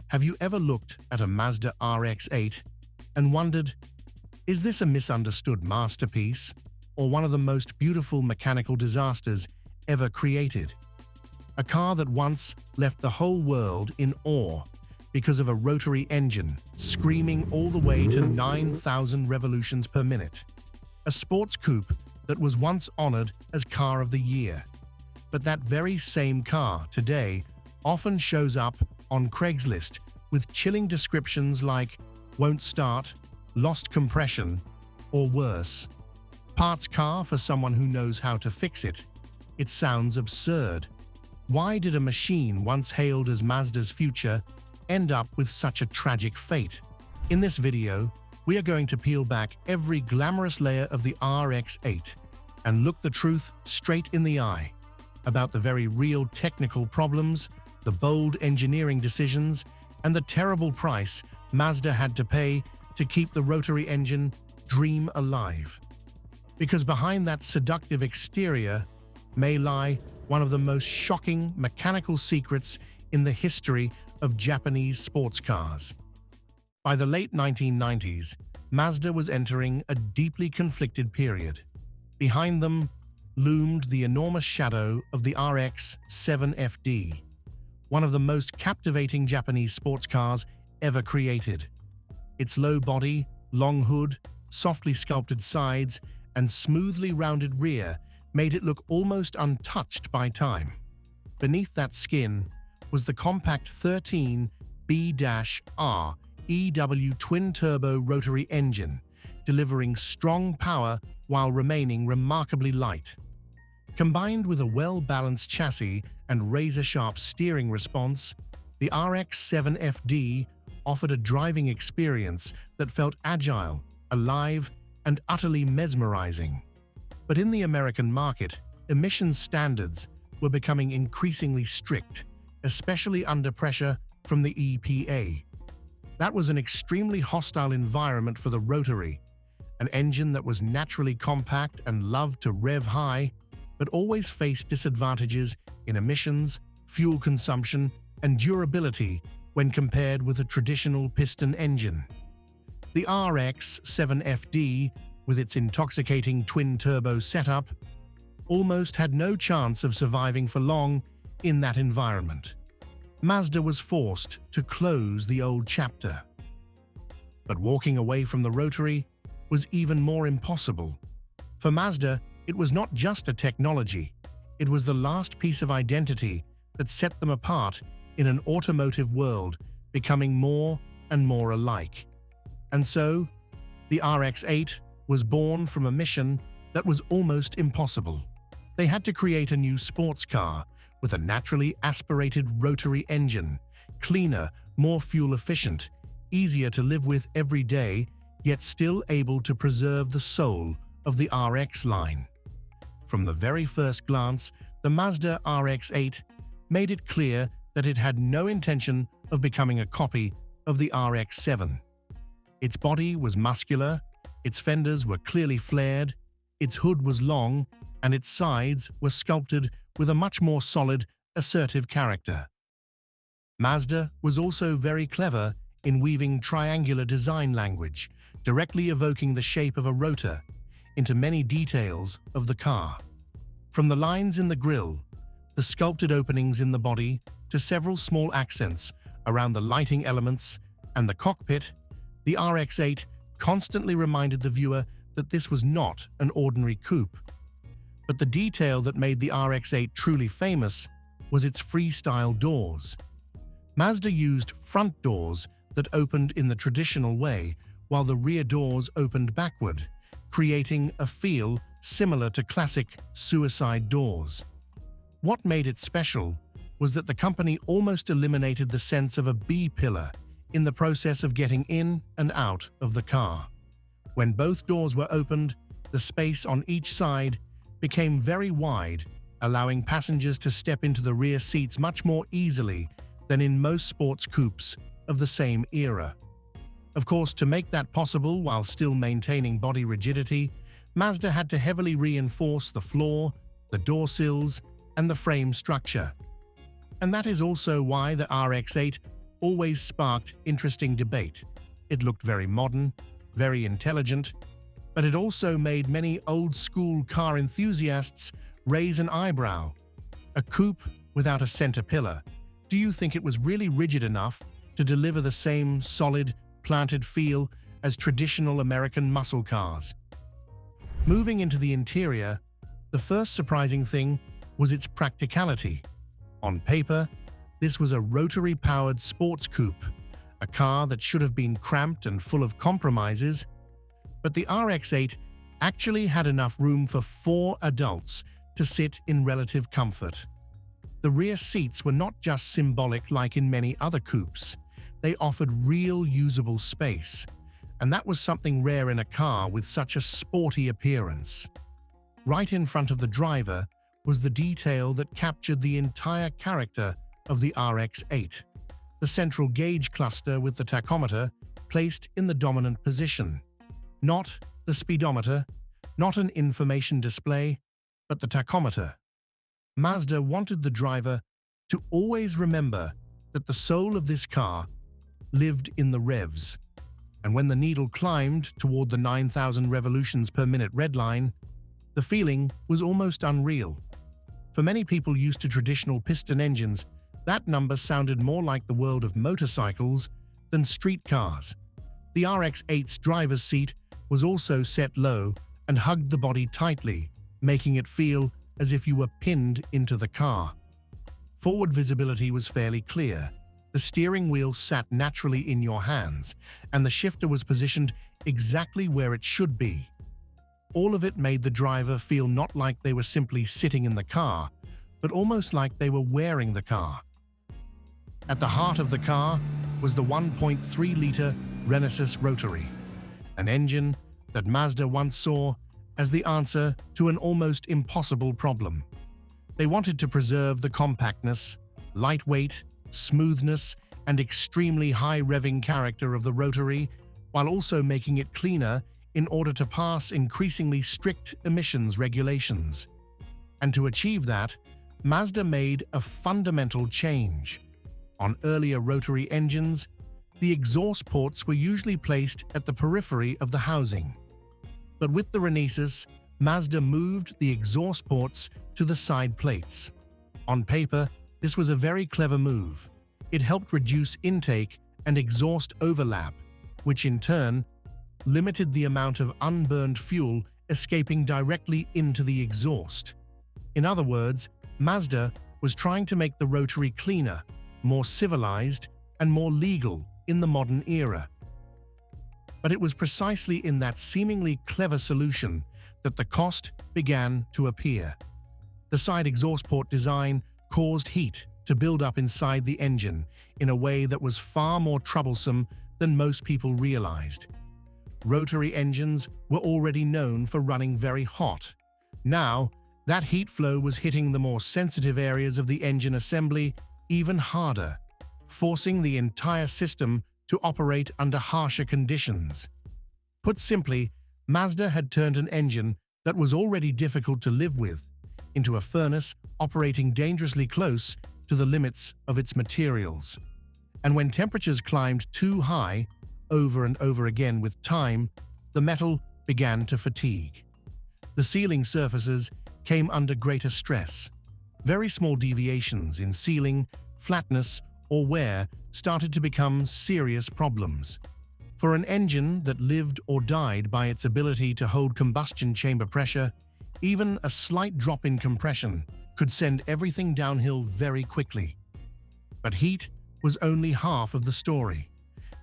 Have you ever looked at a Mazda RX-8 and wondered, is this a misunderstood masterpiece or one of the most beautiful mechanical disasters ever created? A car that once left the whole world in awe because of a rotary engine screaming all the way to 9,000 revolutions per minute. A sports coupe that was once honored as Car of the Year. But that very same car today often shows up on Craigslist with chilling descriptions like won't start, lost compression, or worse. Parts car for someone who knows how to fix it. It sounds absurd. Why did a machine once hailed as Mazda's future end up with such a tragic fate? In this video, we are going to peel back every glamorous layer of the RX-8 and look the truth straight in the eye about the very real technical problems, the bold engineering decisions, and the terrible price Mazda had to pay to keep the rotary engine dream alive. Because behind that seductive exterior may lie one of the most shocking mechanical secrets in the history of Japanese sports cars. By the late 1990s, Mazda was entering a deeply conflicted period. Behind them loomed the enormous shadow of the RX-7 FD, one of the most captivating Japanese sports cars ever created. Its low body, long hood, softly sculpted sides, and smoothly rounded rear made it look almost untouched by time. Beneath that skin was the compact 13B-R EW twin-turbo rotary engine, delivering strong power while remaining remarkably light. Combined with a well-balanced chassis and razor-sharp steering response, the RX-7 FD offered a driving experience that felt agile, alive, and utterly mesmerizing. But in the American market, emissions standards were becoming increasingly strict, especially under pressure from the EPA. That was an extremely hostile environment for the rotary, an engine that was naturally compact and loved to rev high, but always faced disadvantages in emissions, fuel consumption, and durability when compared with a traditional piston engine. The RX-7 FD, with its intoxicating twin-turbo setup, almost had no chance of surviving for long in that environment. Mazda was forced to close the old chapter. But walking away from the rotary was even more impossible. For Mazda, it was not just a technology, it was the last piece of identity that set them apart in an automotive world becoming more and more alike. And so, the RX-8 was born from a mission that was almost impossible. They had to create a new sports car with a naturally aspirated rotary engine, cleaner, more fuel-efficient, easier to live with every day, yet still able to preserve the soul of the RX line. From the very first glance, the Mazda RX-8 made it clear that it had no intention of becoming a copy of the RX-7. Its body was muscular, its fenders were clearly flared, its hood was long, and its sides were sculpted with a much more solid, assertive character. Mazda was also very clever in weaving triangular design language, directly evoking the shape of a rotor, into many details of the car. From the lines in the grille, the sculpted openings in the body, to several small accents around the lighting elements and the cockpit, the RX-8 constantly reminded the viewer that this was not an ordinary coupe. But the detail that made the RX-8 truly famous was its freestyle doors. Mazda used front doors that opened in the traditional way, while the rear doors opened backward, creating a feel similar to classic suicide doors. What made it special was that the company almost eliminated the sense of a B-pillar in the process of getting in and out of the car. When both doors were opened, the space on each side became very wide, allowing passengers to step into the rear seats much more easily than in most sports coupes of the same era. Of course, to make that possible while still maintaining body rigidity, Mazda had to heavily reinforce the floor, the door sills, and the frame structure. And that is also why the RX-8 always sparked interesting debate. It looked very modern, very intelligent, but it also made many old-school car enthusiasts raise an eyebrow. A coupe without a center pillar. Do you think it was really rigid enough to deliver the same solid, planted feel as traditional American muscle cars? Moving into the interior, the first surprising thing was its practicality. On paper, this was a rotary-powered sports coupe, a car that should have been cramped and full of compromises, but the RX-8 actually had enough room for 4 adults to sit in relative comfort. The rear seats were not just symbolic like in many other coupes. They offered real usable space, and that was something rare in a car with such a sporty appearance. Right in front of the driver was the detail that captured the entire character of the RX-8. The central gauge cluster with the tachometer placed in the dominant position. Not the speedometer, not an information display, but the tachometer. Mazda wanted the driver to always remember that the soul of this car lived in the revs. And when the needle climbed toward the 9,000 revolutions per minute red line, the feeling was almost unreal. For many people used to traditional piston engines, that number sounded more like the world of motorcycles than street cars. The RX-8's driver's seat was also set low and hugged the body tightly, making it feel as if you were pinned into the car. Forward visibility was fairly clear. The steering wheel sat naturally in your hands, and the shifter was positioned exactly where it should be. All of it made the driver feel not like they were simply sitting in the car, but almost like they were wearing the car. At the heart of the car was the 1.3-liter Renesis rotary, an engine that Mazda once saw as the answer to an almost impossible problem. They wanted to preserve the compactness, lightweight, smoothness, and extremely high revving character of the rotary, while also making it cleaner in order to pass increasingly strict emissions regulations. And to achieve that, Mazda made a fundamental change. On earlier rotary engines, the exhaust ports were usually placed at the periphery of the housing. But with the Renesis, Mazda moved the exhaust ports to the side plates. On paper, this was a very clever move. It helped reduce intake and exhaust overlap, which in turn limited the amount of unburned fuel escaping directly into the exhaust. In other words, Mazda was trying to make the rotary cleaner, more civilized, and more legal in the modern era. But it was precisely in that seemingly clever solution that the cost began to appear. The side exhaust port design caused heat to build up inside the engine in a way that was far more troublesome than most people realized. Rotary engines were already known for running very hot. Now, that heat flow was hitting the more sensitive areas of the engine assembly even harder, forcing the entire system to operate under harsher conditions. Put simply, Mazda had turned an engine that was already difficult to live with into a furnace operating dangerously close to the limits of its materials. And when temperatures climbed too high, over and over again with time, the metal began to fatigue. The sealing surfaces came under greater stress. Very small deviations in sealing, flatness, or wear started to become serious problems. For an engine that lived or died by its ability to hold combustion chamber pressure, even a slight drop in compression could send everything downhill very quickly. But heat was only half of the story.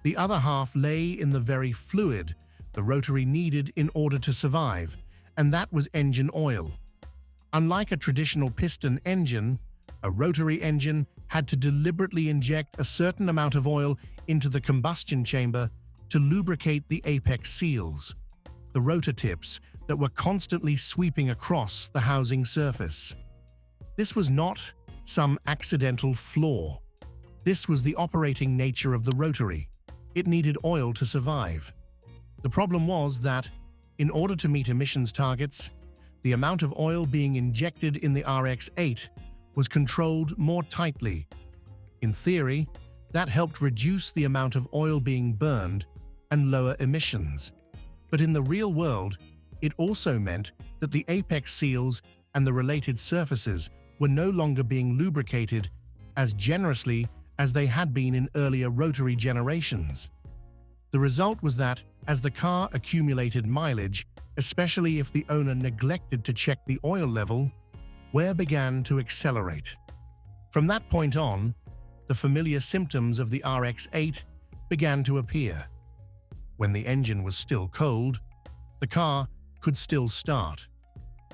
The other half lay in the very fluid the rotary needed in order to survive, and that was engine oil. Unlike a traditional piston engine, a rotary engine had to deliberately inject a certain amount of oil into the combustion chamber to lubricate the apex seals, the rotor tips that were constantly sweeping across the housing surface. This was not some accidental flaw. This was the operating nature of the rotary. It needed oil to survive. The problem was that, in order to meet emissions targets, the amount of oil being injected in the RX-8 was controlled more tightly. In theory, That helped reduce the amount of oil being burned and lower emissions. But in the real world, it also meant that the apex seals and the related surfaces were no longer being lubricated as generously as they had been in earlier rotary generations. The result was that, as the car accumulated mileage, especially if the owner neglected to check the oil level, wear began to accelerate. From that point on, the familiar symptoms of the RX-8 began to appear. When the engine was still cold, the car could still start.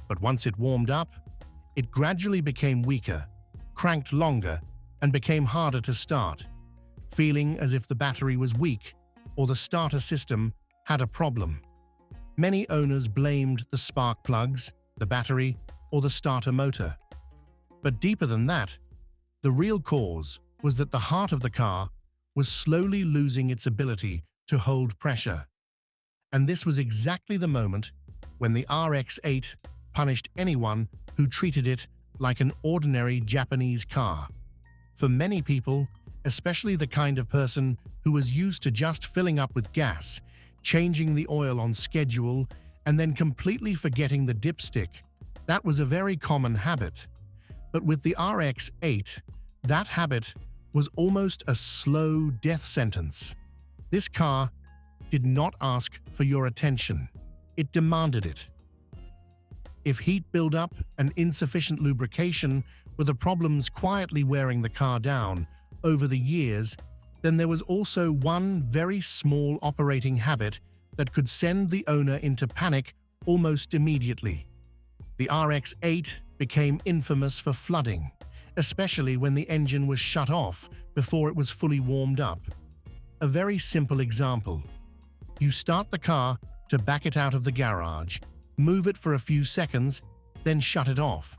But once it warmed up, it gradually became weaker, cranked longer, and became harder to start, feeling as if the battery was weak or the starter system had a problem. Many owners blamed the spark plugs, the battery, or the starter motor. But deeper than that, the real cause was that the heart of the car was slowly losing its ability to hold pressure. And this was exactly the moment when the RX-8 punished anyone who treated it like an ordinary Japanese car. For many people, especially the kind of person who was used to just filling up with gas, changing the oil on schedule, and then completely forgetting the dipstick, that was a very common habit. But with the RX-8, that habit was almost a slow death sentence. This car did not ask for your attention. It demanded it. If heat buildup and insufficient lubrication were the problems quietly wearing the car down over the years, then there was also one very small operating habit that could send the owner into panic almost immediately. The RX-8 became infamous for flooding, especially when the engine was shut off before it was fully warmed up. A very simple example. You start the car to back it out of the garage, move it for a few seconds, then shut it off.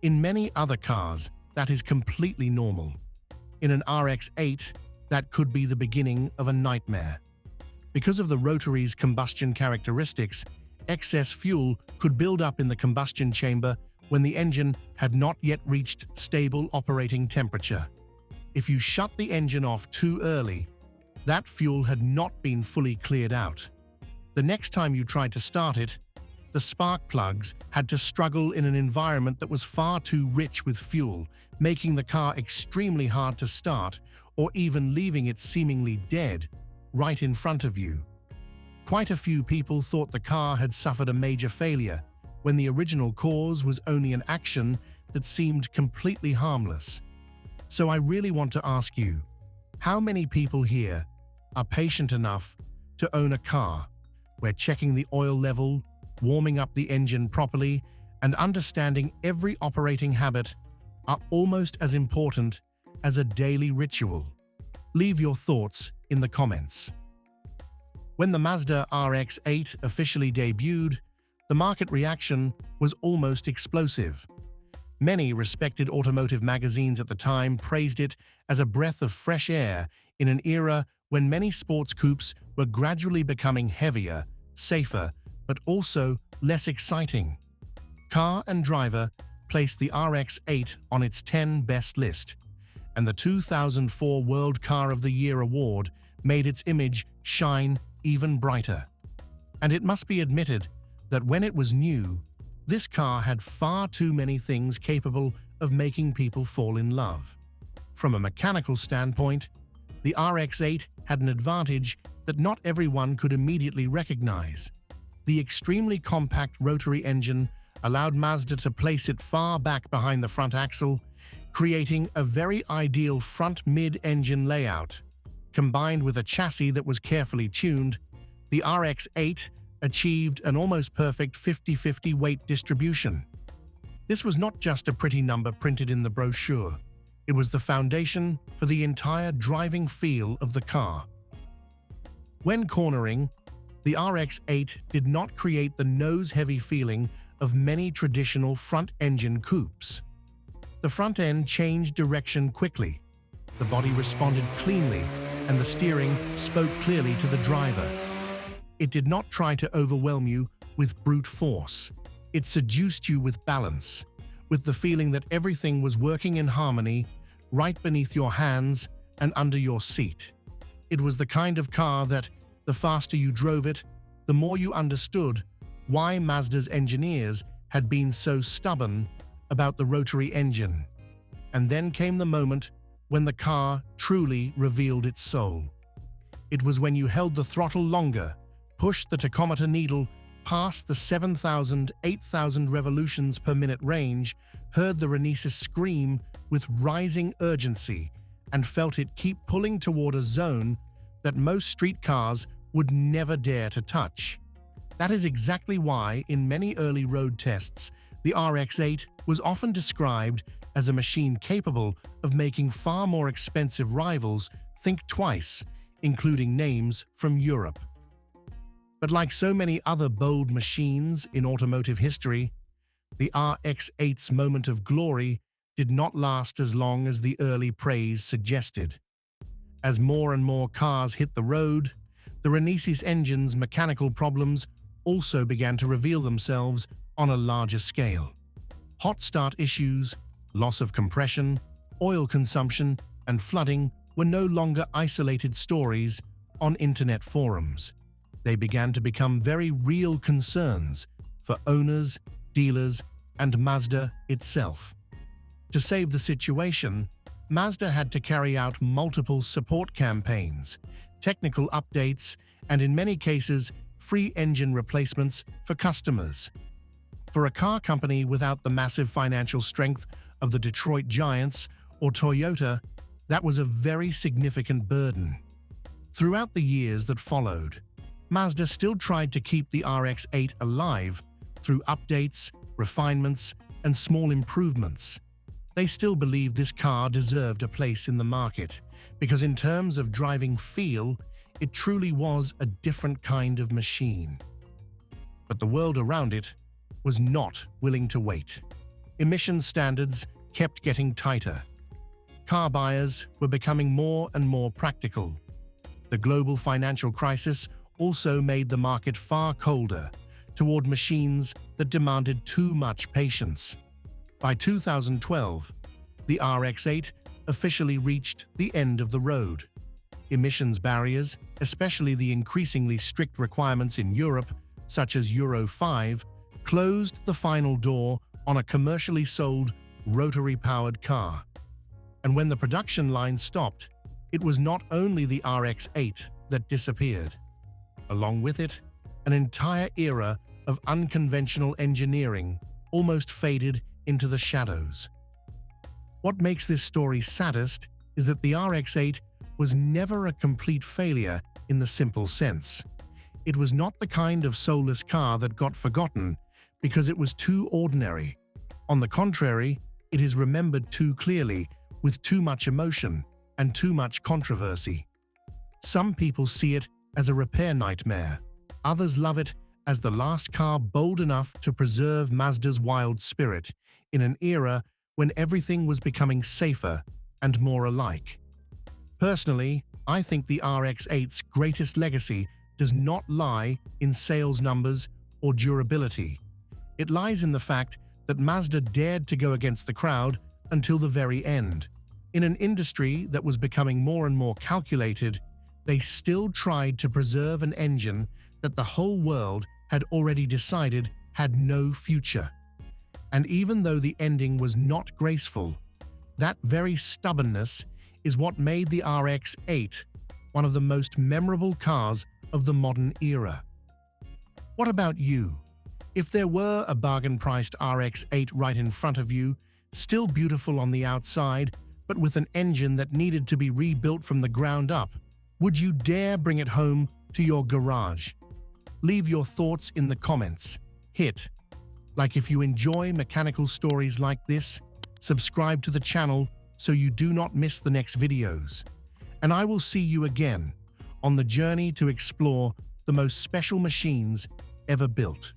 In many other cars, that is completely normal. In an RX-8, that could be the beginning of a nightmare. Because of the rotary's combustion characteristics, excess fuel could build up in the combustion chamber when the engine had not yet reached stable operating temperature. If you shut the engine off too early, that fuel had not been fully cleared out. The next time you tried to start it, the spark plugs had to struggle in an environment that was far too rich with fuel, making the car extremely hard to start, or even leaving it seemingly dead right in front of you. Quite a few people thought the car had suffered a major failure, when the original cause was only an action that seemed completely harmless. So I really want to ask you, how many people here are patient enough to own a car where checking the oil level, warming up the engine properly, and understanding every operating habit are almost as important as a daily ritual? Leave your thoughts in the comments. When the Mazda RX-8 officially debuted, the market reaction was almost explosive. Many respected automotive magazines at the time praised it as a breath of fresh air in an era when many sports coupes were gradually becoming heavier, safer, but also less exciting. Car and Driver placed the RX-8 on its 10 best list, and the 2004 World Car of the Year award made its image shine even brighter. And it must be admitted that when it was new, this car had far too many things capable of making people fall in love. From a mechanical standpoint, the RX-8 had an advantage that not everyone could immediately recognize. The extremely compact rotary engine allowed Mazda to place it far back behind the front axle, creating a very ideal front mid-engine layout. Combined with a chassis that was carefully tuned, the RX-8 achieved an almost perfect 50-50 weight distribution. This was not just a pretty number printed in the brochure. It was the foundation for the entire driving feel of the car. When cornering, the RX-8 did not create the nose-heavy feeling of many traditional front-engine coupes. The front end changed direction quickly, the body responded cleanly, and the steering spoke clearly to the driver. It did not try to overwhelm you with brute force. It seduced you with balance, with the feeling that everything was working in harmony right beneath your hands and under your seat. It was the kind of car that, the faster you drove it, the more you understood why Mazda's engineers had been so stubborn about the rotary engine. And then came the moment when the car truly revealed its soul. It was when you held the throttle longer, pushed the tachometer needle past the 7,000, 8,000 revolutions per minute range, heard the Renesis scream with rising urgency, and felt it keep pulling toward a zone that most street cars would never dare to touch. That is exactly why, in many early road tests, the RX-8 was often described as a machine capable of making far more expensive rivals think twice, including names from Europe. But like so many other bold machines in automotive history, the RX-8's moment of glory did not last as long as the early praise suggested. As more and more cars hit the road, the Renesis engine's mechanical problems also began to reveal themselves on a larger scale. Hot start issues, loss of compression, oil consumption, and flooding were no longer isolated stories on internet forums. They began to become very real concerns for owners, dealers, and Mazda itself. To save the situation, Mazda had to carry out multiple support campaigns, technical updates, and in many cases, free engine replacements for customers. For a car company without the massive financial strength of the Detroit Giants or Toyota, that was a very significant burden. Throughout the years that followed, Mazda still tried to keep the RX-8 alive through updates, refinements, and small improvements. They still believed this car deserved a place in the market because in terms of driving feel, it truly was a different kind of machine. But the world around it was not willing to wait. Emission standards kept getting tighter. Car buyers were becoming more and more practical. The global financial crisis also made the market far colder toward machines that demanded too much patience. By 2012, the RX-8 officially reached the end of the road. Emissions barriers, especially the increasingly strict requirements in Europe, such as Euro 5, closed the final door on a commercially sold, rotary-powered car. And when the production line stopped, it was not only the RX-8 that disappeared. Along with it, an entire era of unconventional engineering almost faded into the shadows. What makes this story saddest is that the RX-8 was never a complete failure in the simple sense. It was not the kind of soulless car that got forgotten because it was too ordinary. On the contrary, it is remembered too clearly, with too much emotion and too much controversy. Some people see it as a repair nightmare. Others love it as the last car bold enough to preserve Mazda's wild spirit in an era when everything was becoming safer and more alike. Personally, I think the RX-8's greatest legacy does not lie in sales numbers or durability. It lies in the fact that Mazda dared to go against the crowd until the very end. In an industry that was becoming more and more calculated, they still tried to preserve an engine that the whole world had already decided had no future. And even though the ending was not graceful, that very stubbornness is what made the RX-8 one of the most memorable cars of the modern era. What about you? If there were a bargain-priced RX-8 right in front of you, still beautiful on the outside, but with an engine that needed to be rebuilt from the ground up, would you dare bring it home to your garage? Leave your thoughts in the comments. Hit like if you enjoy mechanical stories like this, subscribe to the channel so you do not miss the next videos. And I will see you again on the journey to explore the most special machines ever built.